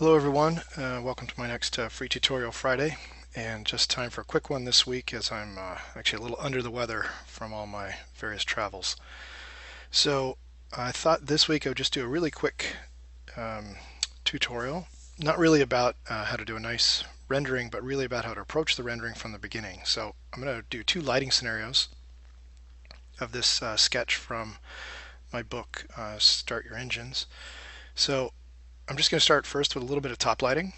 Hello everyone, welcome to my next free tutorial Friday, and just time for a quick one this week as I'm actually a little under the weather from all my various travels. So I thought this week I would just do a really quick um, tutorial, not really about how to do a nice rendering, but really about how to approach the rendering from the beginning. So I'm going to do two lighting scenarios of this sketch from my book, Start Your Engines. So I'm just going to start first with a little bit of top lighting.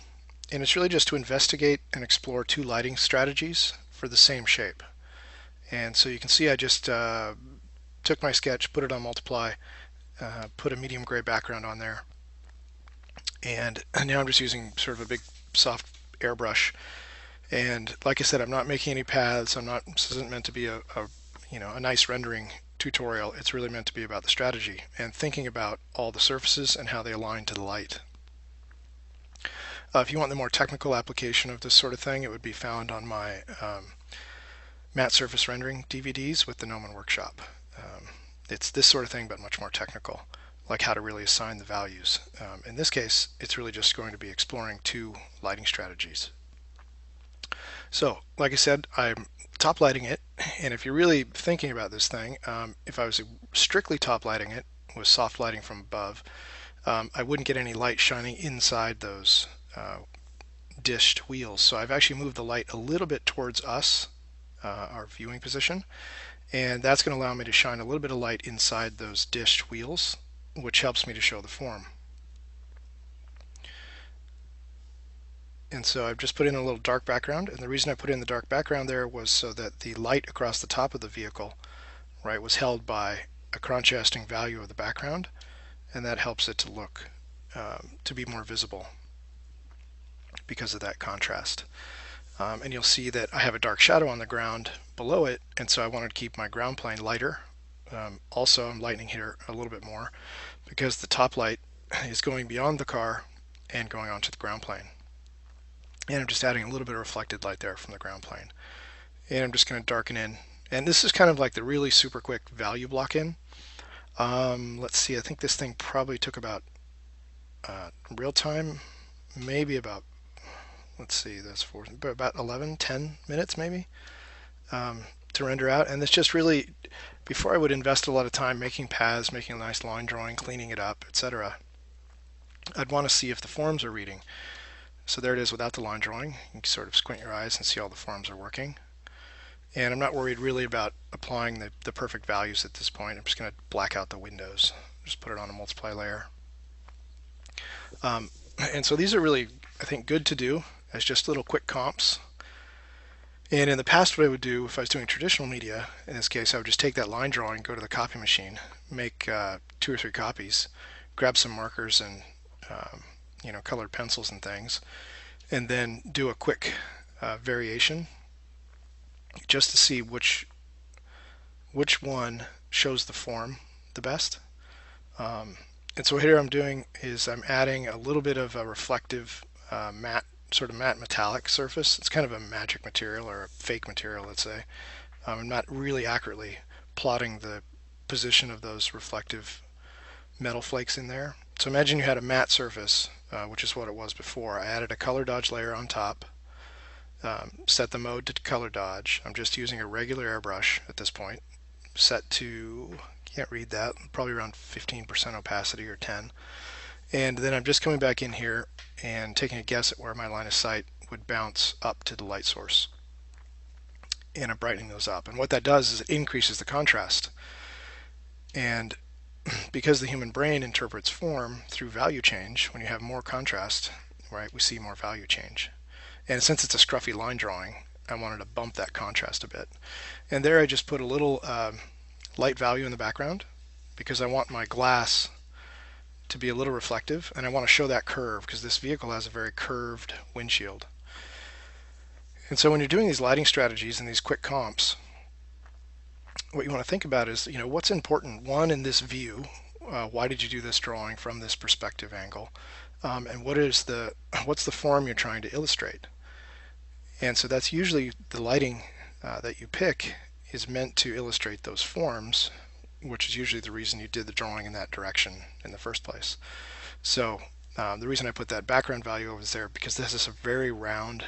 And it's really just to investigate and explore two lighting strategies for the same shape. And so you can see I just took my sketch, put it on multiply, put a medium gray background on there. And now I'm just using sort of a big soft airbrush. And like I said, I'm not making any paths. This isn't meant to be a nice rendering tutorial. It's really meant to be about the strategy and thinking about all the surfaces and how they align to the light. If you want the more technical application of this sort of thing, it would be found on my matte surface rendering DVDs with the Gnomon Workshop. It's this sort of thing, but much more technical, like how to really assign the values. In this case, it's really just going to be exploring two lighting strategies. So, like I said, I'm top lighting it, and if you're really thinking about this thing, if I was strictly top lighting it with soft lighting from above, I wouldn't get any light shining inside those dished wheels. So I've actually moved the light a little bit towards us, our viewing position, and that's going to allow me to shine a little bit of light inside those dished wheels, which helps me to show the form. And so I've just put in a little dark background, and the reason I put in the dark background there was so that the light across the top of the vehicle, right, was held by a contrasting value of the background, and that helps it to look to be more visible because of that contrast. And you'll see that I have a dark shadow on the ground below it, and so I wanted to keep my ground plane lighter. Also, I'm lightening here a little bit more because the top light is going beyond the car and going onto the ground plane. And I'm just adding a little bit of reflected light there from the ground plane. And I'm just going to darken in. And this is kind of like the really super quick value block in. Let's see, I think this thing probably took about real time, maybe about, let's see, that's about 11, 10 minutes maybe to render out. And it's just really, before I would invest a lot of time making paths, making a nice line drawing, cleaning it up, etc., I'd want to see if the forms are reading. So there it is without the line drawing. You can sort of squint your eyes and see all the forms are working. And I'm not worried really about applying the perfect values at this point. I'm just going to black out the windows. Just put it on a multiply layer. And so these are really, I think, good to do as just little quick comps. And in the past, what I would do if I was doing traditional media, in this case, I would just take that line drawing, go to the copy machine, make 2 or 3 copies, grab some markers and colored pencils and things, and then do a quick variation just to see which one shows the form the best. And so here I'm doing is I'm adding a little bit of a reflective matte, sort of matte metallic surface. It's kind of a magic material or a fake material, let's say. I'm not really accurately plotting the position of those reflective metal flakes in there. So imagine you had a matte surface, which is what it was before. I added a color dodge layer on top, set the mode to color dodge. I'm just using a regular airbrush at this point, set to, can't read that, probably around 15% opacity or 10. And then I'm just coming back in here and taking a guess at where my line of sight would bounce up to the light source. And I'm brightening those up. And what that does is it increases the contrast. And because the human brain interprets form through value change, when you have more contrast, right, we see more value change. And since it's a scruffy line drawing, I wanted to bump that contrast a bit. And there I just put a little light value in the background because I want my glass to be a little reflective, and I want to show that curve because this vehicle has a very curved windshield. And so when you're doing these lighting strategies and these quick comps, what you want to think about is, what's important, one, in this view, why did you do this drawing from this perspective angle, and what's the form you're trying to illustrate. And so that's usually the lighting that you pick is meant to illustrate those forms, which is usually the reason you did the drawing in that direction in the first place. So The reason I put that background value over there because this is a very round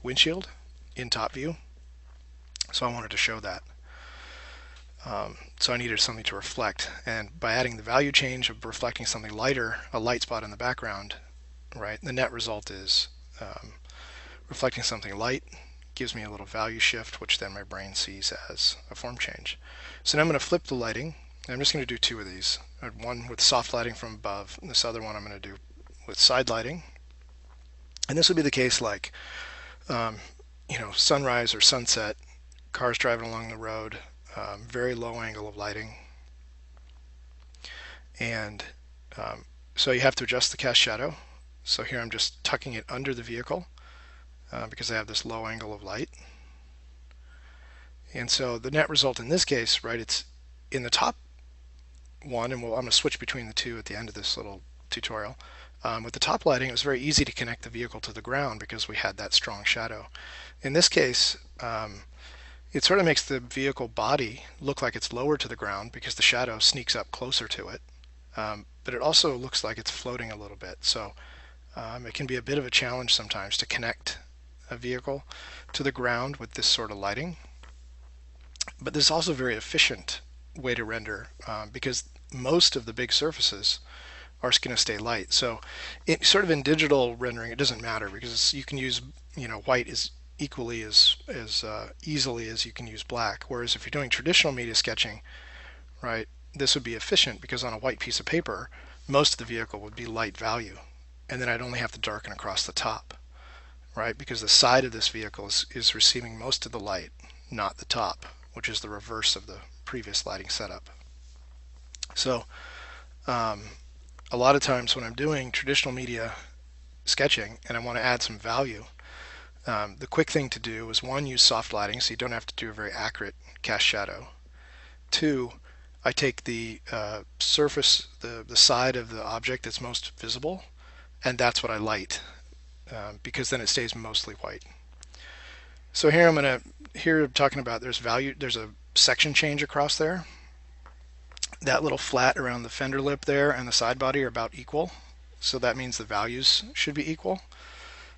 windshield in top view, so I wanted to show that. So I needed something to reflect, and by adding the value change of reflecting something lighter, a light spot in the background, right, the net result is reflecting something light gives me a little value shift, which then my brain sees as a form change. So now I'm going to flip the lighting. I'm just going to do two of these. One with soft lighting from above, and this other one I'm going to do with side lighting. And this would be the case like, sunrise or sunset, cars driving along the road, very low angle of lighting. And so you have to adjust the cast shadow. So here I'm just tucking it under the vehicle because I have this low angle of light. And so the net result in this case, right, it's in the top one, and I'm going to switch between the two at the end of this little tutorial. With the top lighting, it was very easy to connect the vehicle to the ground because we had that strong shadow. In this case, it sort of makes the vehicle body look like it's lower to the ground because the shadow sneaks up closer to it. But it also looks like it's floating a little bit. So it can be a bit of a challenge sometimes to connect a vehicle to the ground with this sort of lighting. But this is also a very efficient way to render because most of the big surfaces are going to stay light. So it sort of in digital rendering, it doesn't matter because you can use white as equally as easily as you can use black. Whereas if you're doing traditional media sketching, right, this would be efficient because on a white piece of paper, most of the vehicle would be light value, and then I'd only have to darken across the top, right, because the side of this vehicle is receiving most of the light, not the top, which is the reverse of the previous lighting setup. So a lot of times when I'm doing traditional media sketching and I want to add some value, the quick thing to do is one, use soft lighting so you don't have to do a very accurate cast shadow. Two, I take the surface, the side of the object that's most visible, and that's what I light because then it stays mostly white. So here I'm talking about there's a section change across there. That little flat around the fender lip there and the side body are about equal. So that means the values should be equal,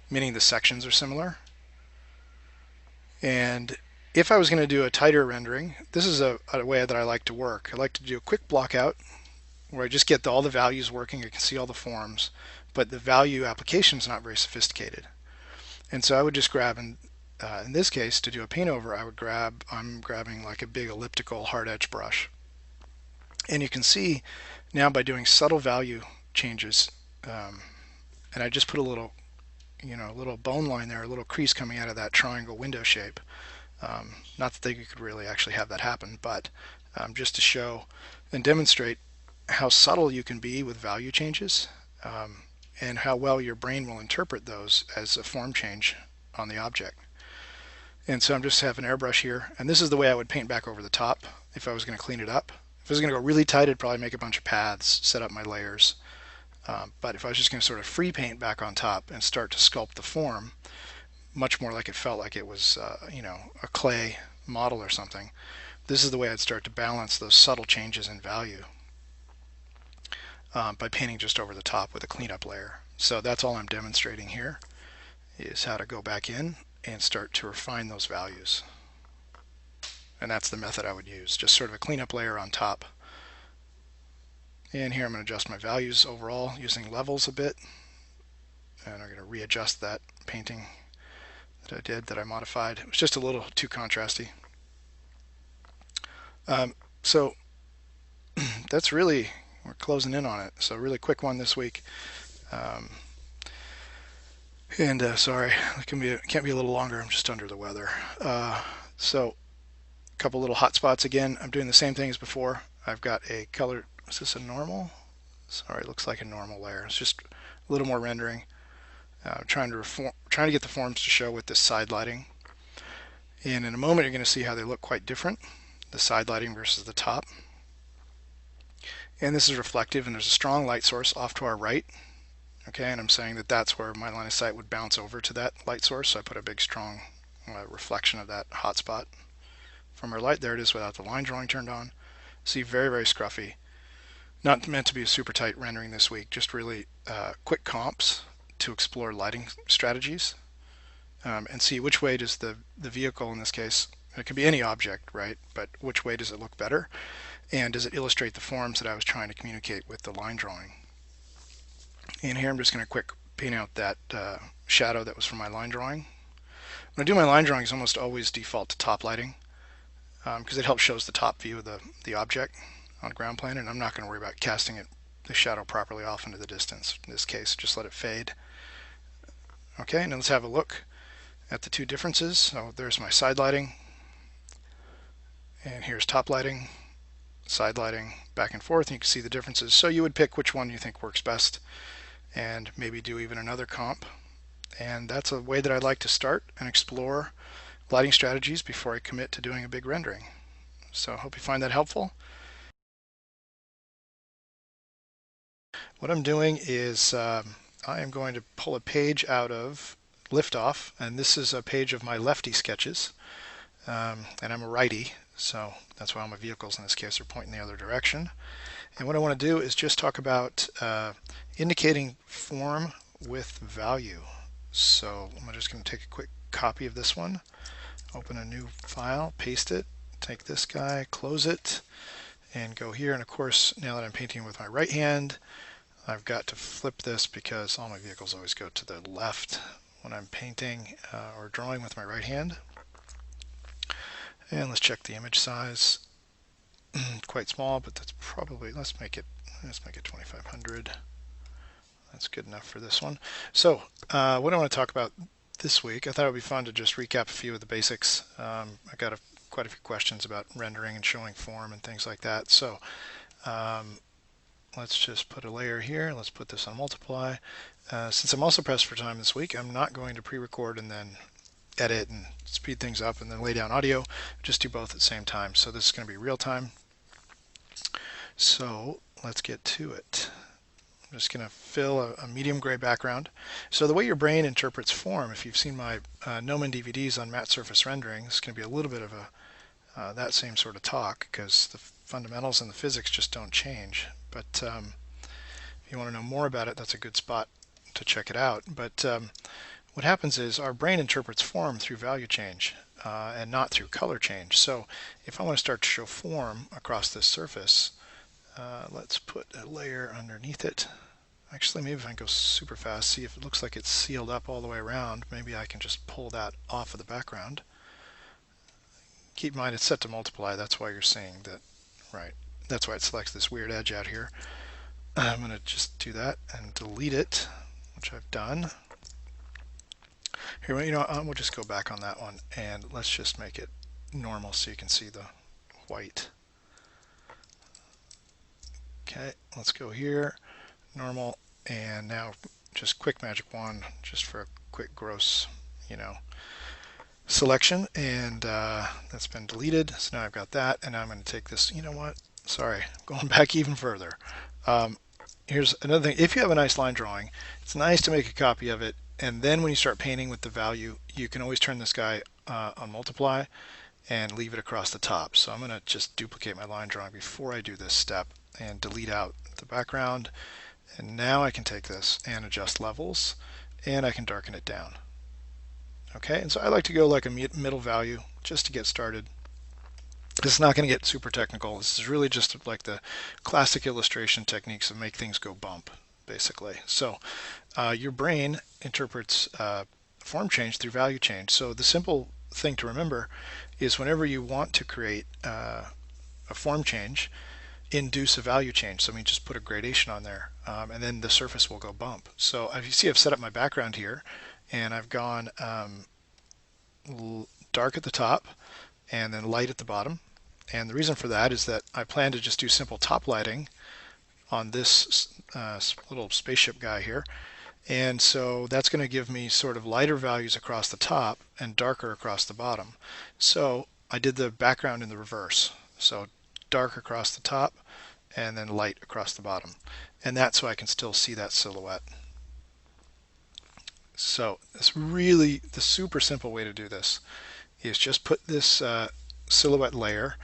meaning the sections are similar. And if I was going to do a tighter rendering, this is a way that I like to work. I like to do a quick block out where I just get all the values working. I can see all the forms, but the value application is not very sophisticated. And so I would just grab, in this case, to do a paint over, I'm grabbing like a big elliptical hard edge brush. And you can see now by doing subtle value changes, and I just put a little bone line there, a little crease coming out of that triangle window shape. Not that you could really actually have that happen, but just to show and demonstrate how subtle you can be with value changes and how well your brain will interpret those as a form change on the object. And so I'm just having an airbrush here, and this is the way I would paint back over the top if I was going to clean it up. If I was going to go really tight, I'd probably make a bunch of paths, set up my layers. But if I was just going to sort of free paint back on top and start to sculpt the form, much more like it felt like it was, a clay model or something, this is the way I'd start to balance those subtle changes in value by painting just over the top with a cleanup layer. So that's all I'm demonstrating here, is how to go back in and start to refine those values. And that's the method I would use, just sort of a cleanup layer on top. And here I'm going to adjust my values overall using levels a bit. And I'm going to readjust that painting that I modified. It was just a little too contrasty. So that's really, we're closing in on it. So really quick one this week. Sorry, it can't be a little longer. I'm just under the weather. So a couple little hot spots again. I'm doing the same thing as before. I've got a color. Is this a normal? Sorry, it looks like a normal layer. It's just a little more rendering. Trying to get the forms to show with this side lighting. And in a moment, you're going to see how they look quite different. The side lighting versus the top. And this is reflective, and there's a strong light source off to our right. Okay, and I'm saying that that's where my line of sight would bounce over to that light source. So I put a big, strong reflection of that hot spot from our light. There it is without the line drawing turned on. See, very, very scruffy. Not meant to be a super tight rendering this week, just really quick comps to explore lighting strategies and see which way does the vehicle, in this case, it could be any object, right? But which way does it look better? And does it illustrate the forms that I was trying to communicate with the line drawing? And here I'm just going to quick paint out that shadow that was from my line drawing. When I do my line drawings, I almost always default to top lighting because it helps shows the top view of the object on ground plane, and I'm not going to worry about casting the shadow properly off into the distance. In this case, just let it fade. Okay, now let's have a look at the two differences. So there's my side lighting, and here's top lighting, side lighting, back and forth, and you can see the differences. So you would pick which one you think works best and maybe do even another comp. And that's a way that I like to start and explore lighting strategies before I commit to doing a big rendering. So I hope you find that helpful. What I'm doing is I am going to pull a page out of Liftoff, and this is a page of my lefty sketches, and I'm a righty, so that's why all my vehicles in this case are pointing the other direction. And what I want to do is just talk about indicating form with value. So I'm just going to take a quick copy of this one, open a new file, paste it, take this guy, close it, and go here. And of course, now that I'm painting with my right hand, I've got to flip this because all my vehicles always go to the left when I'm painting or drawing with my right hand. And let's check the image size. Quite small, but that's probably, let's make it 2500. That's good enough for this one. So what I want to talk about this week, I thought it would be fun to just recap a few of the basics. I got quite a few questions about rendering and showing form and things like that. So let's just put a layer here. Let's put this on multiply. Since I'm also pressed for time this week, I'm not going to pre-record and then edit and speed things up and then lay down audio. Just do both at the same time. So this is going to be real time. So let's get to it. I'm just going to fill a medium gray background. So the way your brain interprets form, if you've seen my Gnomon DVDs on matte surface rendering, it's going to be a little bit of that same sort of talk because the fundamentals and the physics just don't change. But if you want to know more about it, that's a good spot to check it out. But what happens is our brain interprets form through value change and not through color change. So if I want to start to show form across this surface, let's put a layer underneath it. Actually, maybe if I can go super fast, see if it looks like it's sealed up all the way around, maybe I can just pull that off of the background. Keep in mind it's set to multiply, that's why you're seeing that, right? That's why it selects this weird edge out here. I'm going to just do that and delete it, which I've done. Here, you know, we'll just go back on that one and let's just make it normal so you can see the white. Okay, let's go here, normal, and now just quick magic wand just for a quick gross, you know, selection, and that's been deleted. So now I've got that, and now I'm going to take this, you know what, sorry, going back even further. Here's another thing. If you have a nice line drawing, it's nice to make a copy of it, and then when you start painting with the value, you can always turn this guy on multiply and leave it across the top. So I'm going to just duplicate my line drawing before I do this step and delete out the background. And now I can take this and adjust levels, and I can darken it down. Okay, and so I like to go like a middle value just to get started. This is not going to get super technical. This is really just like the classic illustration techniques that make things go bump, basically. So your brain interprets form change through value change. So the simple thing to remember is whenever you want to create a form change, induce a value change. So I mean, just put a gradation on there, and then the surface will go bump. So if you see, I've set up my background here, and I've gone dark at the top and then light at the bottom. And the reason for that is that I plan to just do simple top lighting on this little spaceship guy here. And so that's going to give me sort of lighter values across the top and darker across the bottom. So I did the background in the reverse. So dark across the top and then light across the bottom. And that's so I can still see that silhouette. So it's really the super simple way to do this is just put this silhouette layer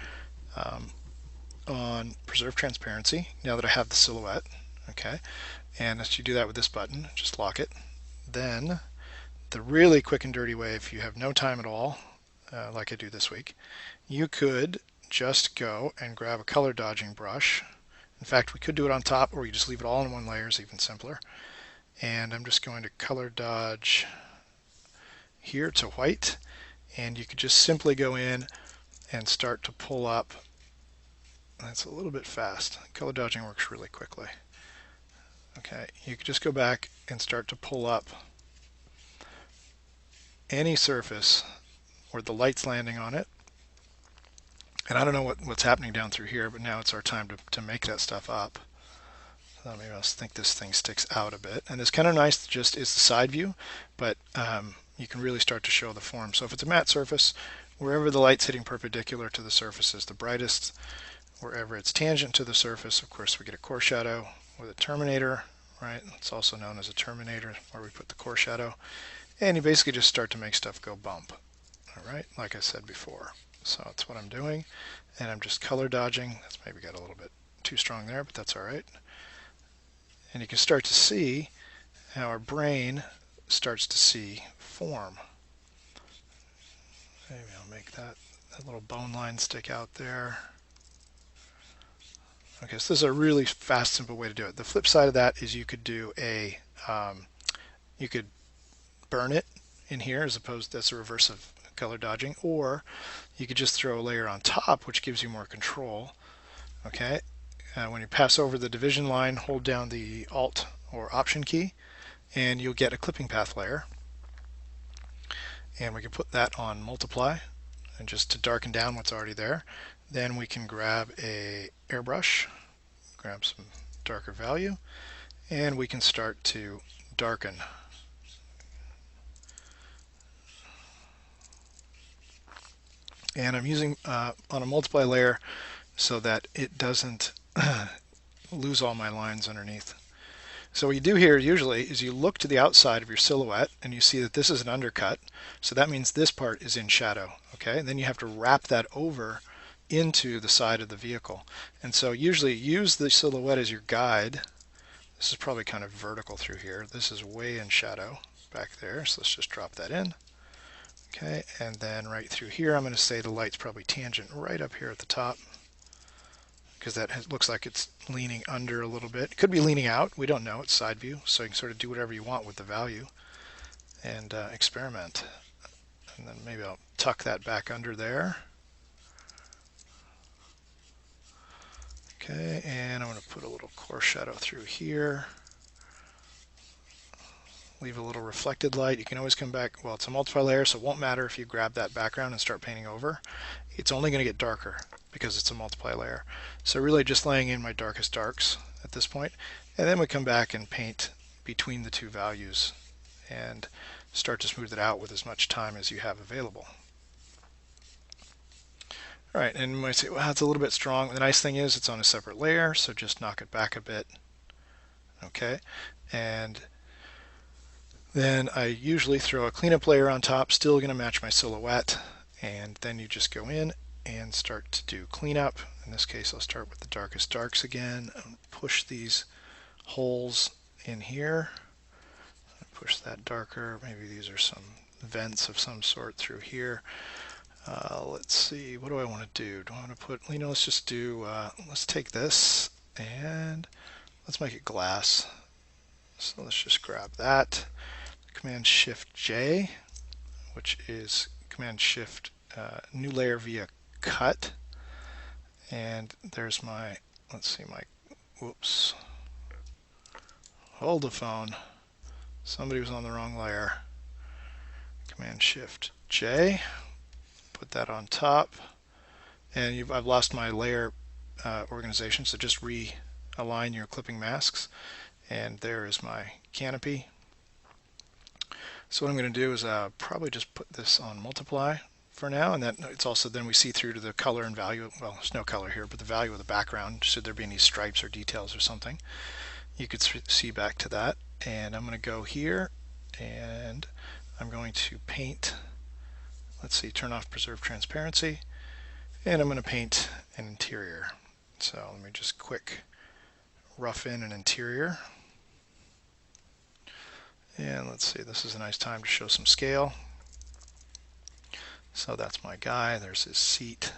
on preserve transparency now that I have the silhouette. Okay, and as you do that with this button, just lock it. Then the really quick and dirty way, if you have no time at all, like I do this week, you could just go and grab a color dodging brush. In fact, we could do it on top, or you just leave it all in one layer, is even simpler. And I'm just going to color dodge here to white, and you could just simply go in and start to pull up. That's a little bit fast. Color dodging works really quickly. Okay, you could just go back and start to pull up any surface where the light's landing on it. And I don't know what's happening down through here, but now it's our time to make that stuff up. So maybe I'll think this thing sticks out a bit. And it's kind of nice, just is the side view, but you can really start to show the form. So if it's a matte surface, wherever the light's hitting perpendicular to the surface is the brightest. Wherever it's tangent to the surface, of course, we get a core shadow with a terminator, right? It's also known as a terminator, where we put the core shadow. And you basically just start to make stuff go bump, all right, like I said before. So that's what I'm doing, and I'm just color dodging. That's maybe got a little bit too strong there, but that's all right. And you can start to see how our brain starts to see form. Maybe I'll make that little bone line stick out there. Okay, so this is a really fast, simple way to do it. The flip side of that is you could do a, you could burn it in here, as opposed, that's a reverse of color dodging, or you could just throw a layer on top, which gives you more control. Okay, when you pass over the division line, hold down the Alt or Option key, and you'll get a clipping path layer. And we can put that on multiply, and just to darken down what's already there. Then we can grab a airbrush, grab some darker value, and we can start to darken. And I'm using on a multiply layer so that it doesn't lose all my lines underneath. So what you do here usually is you look to the outside of your silhouette and you see that this is an undercut. So that means this part is in shadow. Okay, and then you have to wrap that over into the side of the vehicle. And so usually use the silhouette as your guide. This is probably kind of vertical through here. This is way in shadow back there. So let's just drop that in. Okay, and then right through here, I'm going to say the light's probably tangent right up here at the top, because that looks like it's leaning under a little bit. It could be leaning out. We don't know. It's side view, so you can sort of do whatever you want with the value and experiment. And then maybe I'll tuck that back under there. Okay, and I'm going to put a little core shadow through here. Leave a little reflected light. You can always come back. Well, it's a multiply layer, so it won't matter if you grab that background and start painting over. It's only going to get darker because it's a multiply layer. So really just laying in my darkest darks at this point. And then we come back and paint between the two values and start to smooth it out with as much time as you have available. All right, and you might say, well, it's a little bit strong. The nice thing is it's on a separate layer, so just knock it back a bit. Okay, and then I usually throw a cleanup layer on top, still going to match my silhouette, and then you just go in and start to do cleanup. In this case, I'll start with the darkest darks again and push these holes in here. Push that darker. Maybe these are some vents of some sort through here. Let's see, what do I want to do? Do I want to put, let's just do, let's take this and let's make it glass. So let's just grab that. Command Shift J, which is Command Shift new layer via cut. And there's my, let's see, whoops. Hold the phone. Somebody was on the wrong layer. Command Shift J. Put that on top, and I've lost my layer organization, so just realign your clipping masks, and there is my canopy. So what I'm going to do is probably just put this on multiply for now, and that it's also, then we see through to the color and value. Well, there's no color here, but the value of the background, should there be any stripes or details or something, you could see back to that. And I'm going to go here and I'm going to paint. Let's see, turn off preserve transparency, and I'm going to paint an interior. So let me just quick rough in an interior. And let's see, this is a nice time to show some scale. So that's my guy, there's his seat.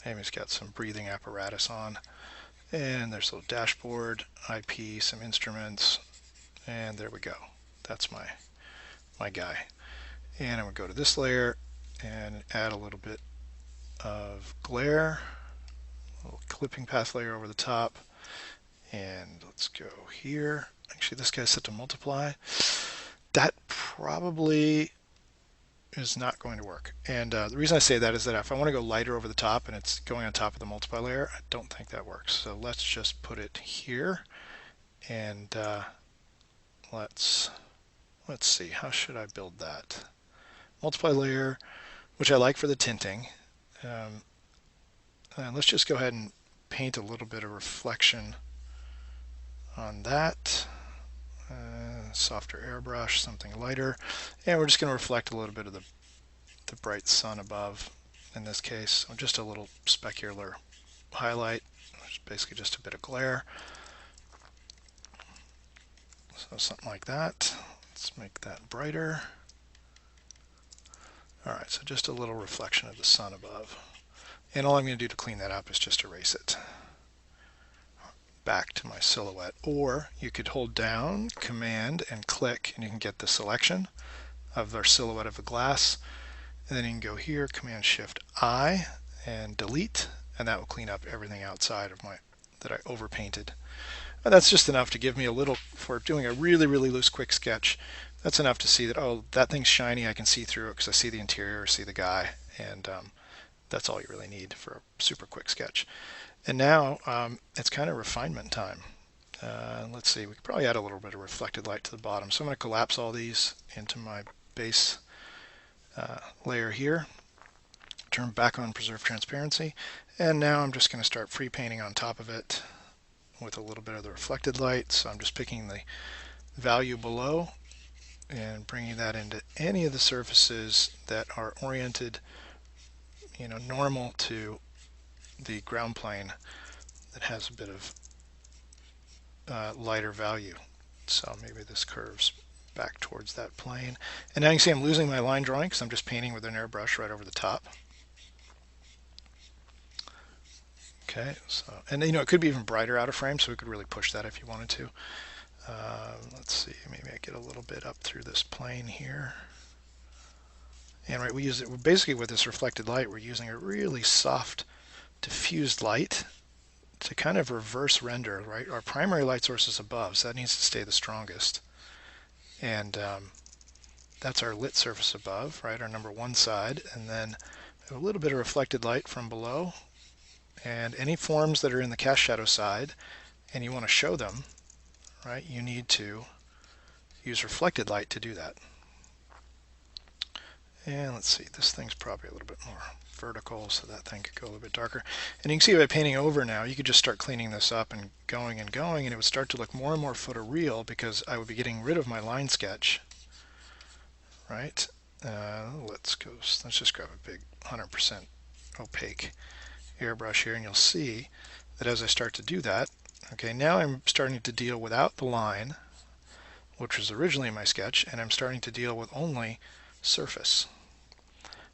And he's got some breathing apparatus on. And there's a little dashboard, IP, some instruments, and there we go. That's my guy. And I'm going to go to this layer and add a little bit of glare, a little clipping path layer over the top. And let's go here. Actually, this guy's set to multiply. That probably is not going to work. And the reason I say that is that if I want to go lighter over the top and it's going on top of the multiply layer, I don't think that works. So let's just put it here. And let's see, how should I build that? Multiply layer, which I like for the tinting. And let's just go ahead and paint a little bit of reflection on that. Softer airbrush, something lighter. And we're just going to reflect a little bit of the bright sun above in this case. Just a little specular highlight, which is basically just a bit of glare. So something like that. Let's make that brighter. Alright, so just a little reflection of the sun above. And all I'm going to do to clean that up is just erase it back to my silhouette. Or you could hold down, Command, and click, and you can get the selection of our silhouette of the glass. And then you can go here, Command Shift I, and delete, and that will clean up everything outside of that I overpainted. And that's just enough to give me a little, for doing a really, really loose quick sketch, that's enough to see that, oh, that thing's shiny, I can see through it because I see the interior, see the guy, and that's all you really need for a super quick sketch. And now it's kind of refinement time. Let's see, we could probably add a little bit of reflected light to the bottom. So I'm going to collapse all these into my base layer here. Turn back on preserve transparency. And now I'm just going to start free painting on top of it with a little bit of the reflected light. So I'm just picking the value below and bringing that into any of the surfaces that are oriented, normal to the ground plane that has a bit of lighter value. So maybe this curves back towards that plane. And now you can see I'm losing my line drawing because I'm just painting with an airbrush right over the top. Okay, so, and it could be even brighter out of frame, so we could really push that if you wanted to. Let's see, maybe I get a little bit up through this plane here. And right, we use it basically with this reflected light, we're using a really soft diffused light to kind of reverse render, right? Our primary light source is above, so that needs to stay the strongest. And that's our lit surface above, right? Our number one side. And then a little bit of reflected light from below. And any forms that are in the cast shadow side, and you want to show them, right? You need to use reflected light to do that. And let's see, this thing's probably a little bit more vertical, so that thing could go a little bit darker. And you can see by painting over now, you could just start cleaning this up and going, and it would start to look more and more photoreal because I would be getting rid of my line sketch, right? Let's just grab a big 100% opaque airbrush here, and you'll see that as I start to do that, okay, now I'm starting to deal without the line, which was originally my sketch, and I'm starting to deal with only surface.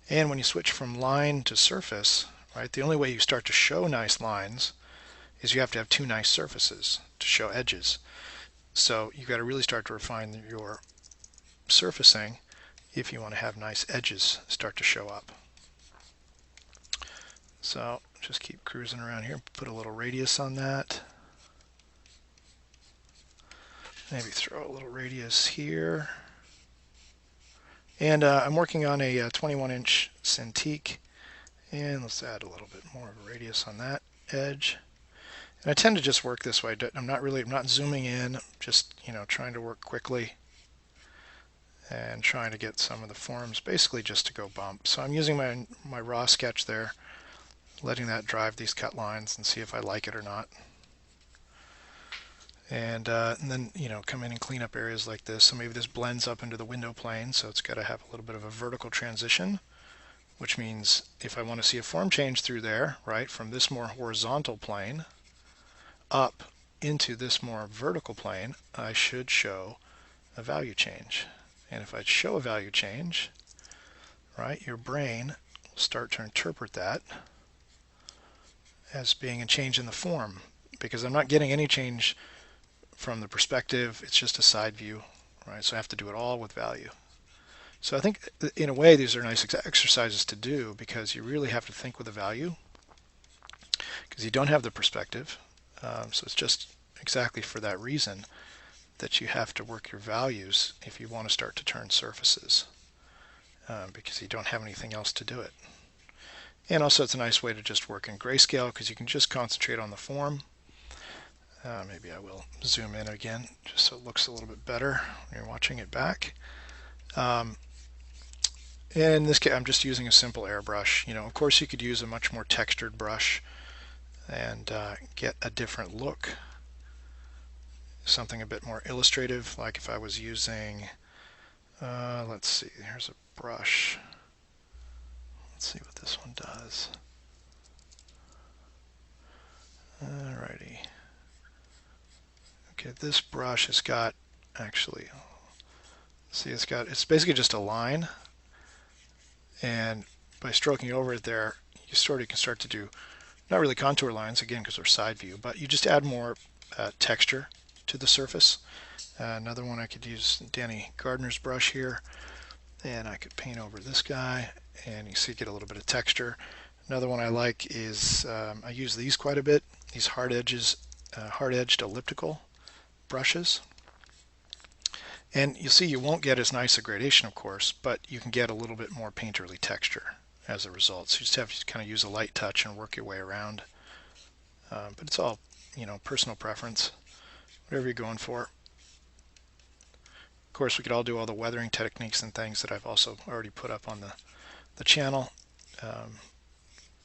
And when you switch from line to surface, right, the only way you start to show nice lines is you have to have two nice surfaces to show edges. So you've got to really start to refine your surfacing if you want to have nice edges start to show up. So just keep cruising around here, put a little radius on that. Maybe throw a little radius here. And I'm working on a 21-inch Cintiq, and let's add a little bit more of a radius on that edge. And I tend to just work this way. I'm not zooming in, just trying to work quickly and trying to get some of the forms basically just to go bump. So I'm using my raw sketch there, letting that drive these cut lines and see if I like it or not. And then come in and clean up areas like this. So maybe this blends up into the window plane, so it's got to have a little bit of a vertical transition which means if I want to see a form change through there, right, from this more horizontal plane up into this more vertical plane, I should show a value change. And if I show a value change, right, your brain will start to interpret that as being a change in the form, because I'm not getting any change from the perspective, it's just a side view, right? So I have to do it all with value. So I think in a way these are nice exercises to do, because you really have to think with a value, because you don't have the perspective. So it's just exactly for that reason that you have to work your values if you want to start to turn surfaces, because you don't have anything else to do it. And also it's a nice way to just work in grayscale, because you can just concentrate on the form. Maybe I will zoom in again just so it looks a little bit better when you're watching it back. In this case, I'm just using a simple airbrush. Of course you could use a much more textured brush and get a different look, something a bit more illustrative, like if I was using, let's see, here's a brush. Let's see what this one does. Alrighty. Okay, this brush has got, actually, see, it's basically just a line, and by stroking over it there, you can start to do, not really contour lines, again, because they're side view, but you just add more texture to the surface. Another one, I could use Danny Gardner's brush here, and I could paint over this guy, and you see get a little bit of texture. Another one I like is, I use these quite a bit, these hard-edged elliptical brushes. And you'll see you won't get as nice a gradation, of course, but you can get a little bit more painterly texture as a result. So you just have to kind of use a light touch and work your way around. But it's all, personal preference, whatever you're going for. Of course, we could all do all the weathering techniques and things that I've also already put up on the channel.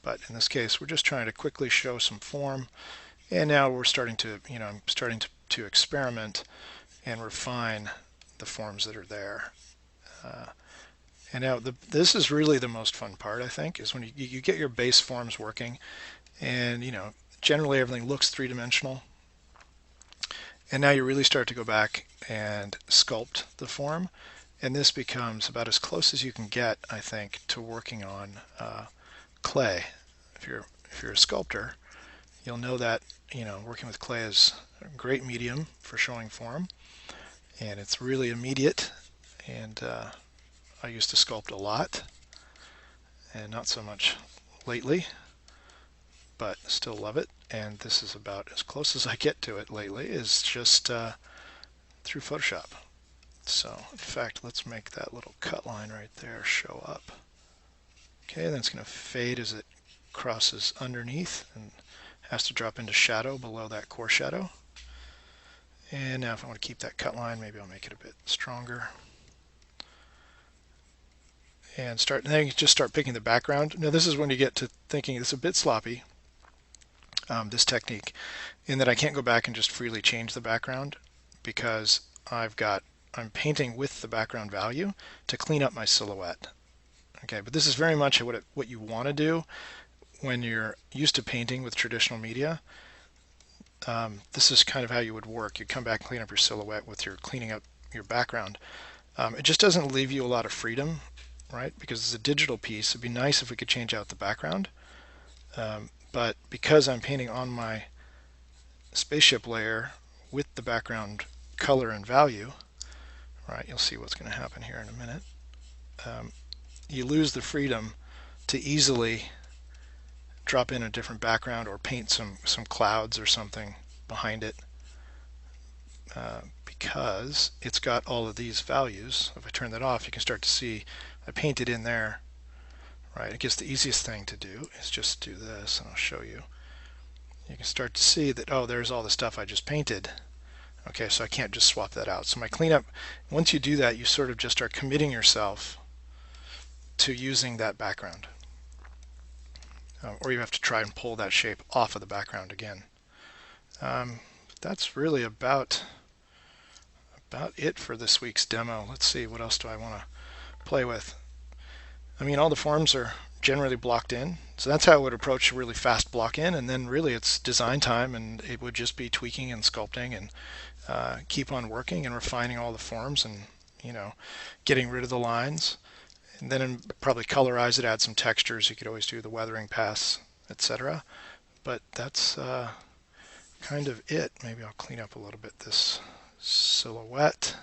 But in this case, we're just trying to quickly show some form. And now we're starting to, I'm starting to experiment and refine the forms that are there. And now this is really the most fun part, I think, is when you get your base forms working, and generally everything looks three-dimensional. And now you really start to go back and sculpt the form, and this becomes about as close as you can get, I think, to working on clay. If you're a sculptor, you'll know that working with clay is a great medium for showing form, and it's really immediate. And I used to sculpt a lot, and not so much lately, but still love it. And this is about as close as I get to it lately, is just through Photoshop. So in fact, let's make that little cut line right there show up. Okay, then it's going to fade as it crosses underneath and has to drop into shadow below that core shadow. And now if I want to keep that cut line, maybe I'll make it a bit stronger. And then you just start picking the background. Now this is when you get to thinking it's a bit sloppy, this technique, in that I can't go back and just freely change the background, because I'm painting with the background value to clean up my silhouette. Okay, but this is very much what you want to do when you're used to painting with traditional media. This is kind of how you would work. You come back and clean up your silhouette with your cleaning up your background. It just doesn't leave you a lot of freedom, right? Because it's a digital piece. It'd be nice if we could change out the background. But because I'm painting on my spaceship layer with the background color and value, right, you'll see what's going to happen here in a minute. You lose the freedom to easily drop in a different background or paint some clouds or something behind it, because it's got all of these values. If I turn that off, you can start to see I painted in there, right? I guess the easiest thing to do is just do this, and I'll show you. You can start to see that, oh, there's all the stuff I just painted. Okay, so I can't just swap that out. So my cleanup, once you do that, you sort of just are committing yourself to using that background. Or you have to try and pull that shape off of the background again. That's really about it for this week's demo. Let's see, what else do I want to play with? I mean, all the forms are generally blocked in. So that's how I would approach a really fast block in, and then really it's design time, and it would just be tweaking and sculpting and keep on working and refining all the forms, and getting rid of the lines, and then probably colorize it, add some textures. You could always do the weathering paths, etc. But that's kind of it. Maybe I'll clean up a little bit this silhouette,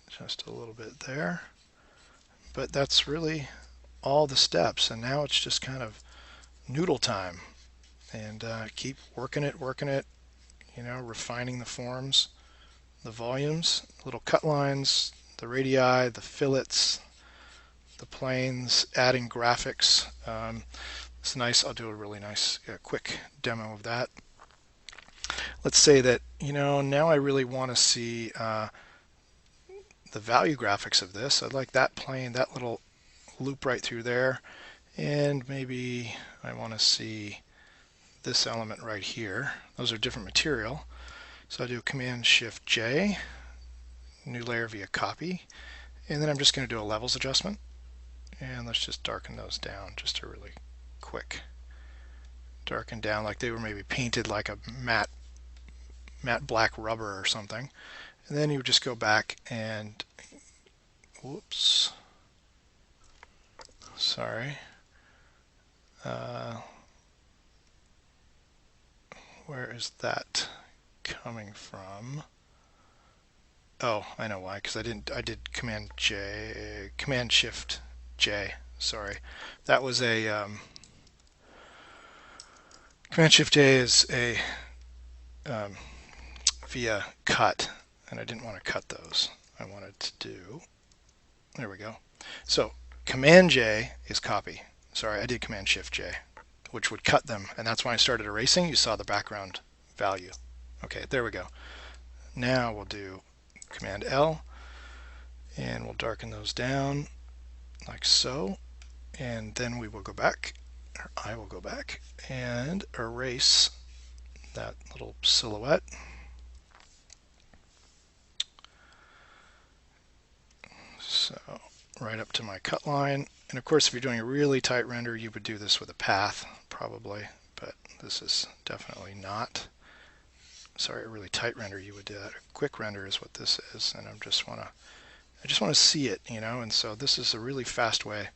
just a little bit there. But that's really all the steps, and now it's just kind of noodle time, and keep working it, refining the forms, the volumes, little cut lines, the radii, the fillets, the planes, adding graphics. It's nice. I'll do a really nice quick demo of that. Let's say that now I really want to see the value graphics of this. I'd like that plane, that little loop right through there, and maybe I want to see this element right here. Those are different material. So I do Command Shift J, new layer via copy, and then I'm just going to do a levels adjustment, and let's just darken those down just a really quick darken down, like they were maybe painted like a matte black rubber or something. And then you would just go back and whoops, sorry, where is that coming from? Oh, I know why, because I did Command Shift J, sorry. That was a Command Shift J is a via cut, and I didn't want to cut those. I wanted to do, there we go. So Command J is copy. Sorry, I did Command Shift J, which would cut them, and that's when I started erasing. You saw the background value. Okay, there we go. Now we'll do Command L, and we'll darken those down like so, and then we will go back, or I will go back and erase that little silhouette. So right up to my cut line, and of course if you're doing a really tight render you would do this with a path probably, but this is definitely not. Sorry, a really tight render you would do that. A quick render is what this is, and I just want to see it, and so this is a really fast way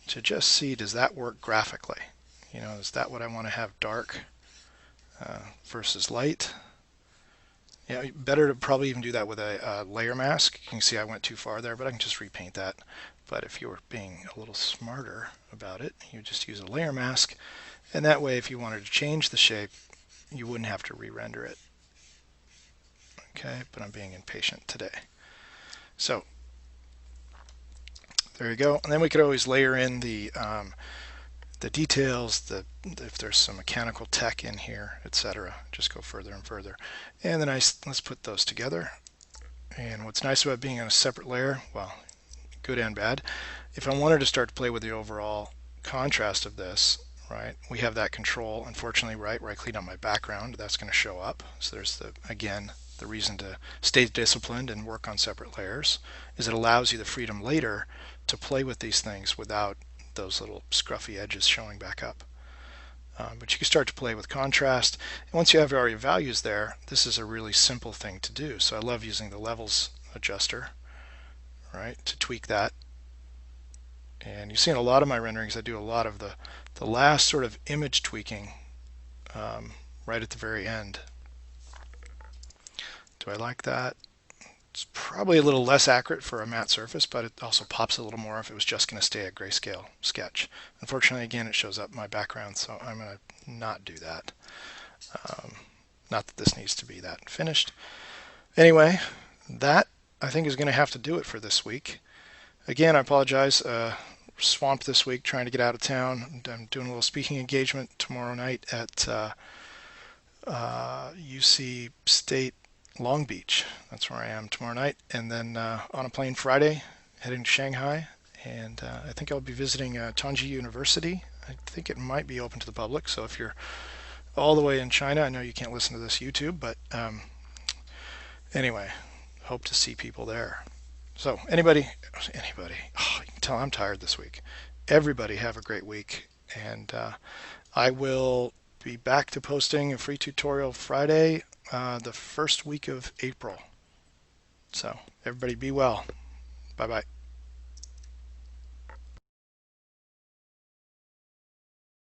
to just see, does that work graphically? Is that what I want to have dark versus light? Yeah, better to probably even do that with a layer mask. You can see I went too far there, but I can just repaint that. But if you were being a little smarter about it, you just use a layer mask, and that way if you wanted to change the shape, you wouldn't have to re-render it. Okay, but I'm being impatient today. So there you go. And then we could always layer in the details, if there's some mechanical tech in here, etc. Just go further and further. And then let's put those together. And what's nice about being on a separate layer, well, good and bad, if I wanted to start to play with the overall contrast of this, right, we have that control, unfortunately, right, where I clean up my background, that's going to show up. So there's again, the reason to stay disciplined and work on separate layers is it allows you the freedom later to play with these things without those little scruffy edges showing back up. But you can start to play with contrast, and once you have all your values there, this is a really simple thing to do. So I love using the levels adjuster, right, to tweak that. And you see in a lot of my renderings I do a lot of the last sort of image tweaking right at the very end. Do I like that? It's probably a little less accurate for a matte surface, but it also pops a little more if it was just going to stay a grayscale sketch. Unfortunately, again, it shows up my background, so I'm going to not do that. Not that this needs to be that finished. Anyway, that I think is going to have to do it for this week. Again, I apologize. Swamped this week trying to get out of town. I'm doing a little speaking engagement tomorrow night at UC State Long Beach. That's where I am tomorrow night, and then on a plane Friday heading to Shanghai, and I think I'll be visiting Tongji University. I think it might be open to the public, so if you're all the way in China, I know you can't listen to this YouTube, but anyway, hope to see people there. So anybody, oh, you can tell I'm tired this week. Everybody have a great week, and I will be back to posting a free tutorial Friday, the first week of April. So everybody be well. Bye bye.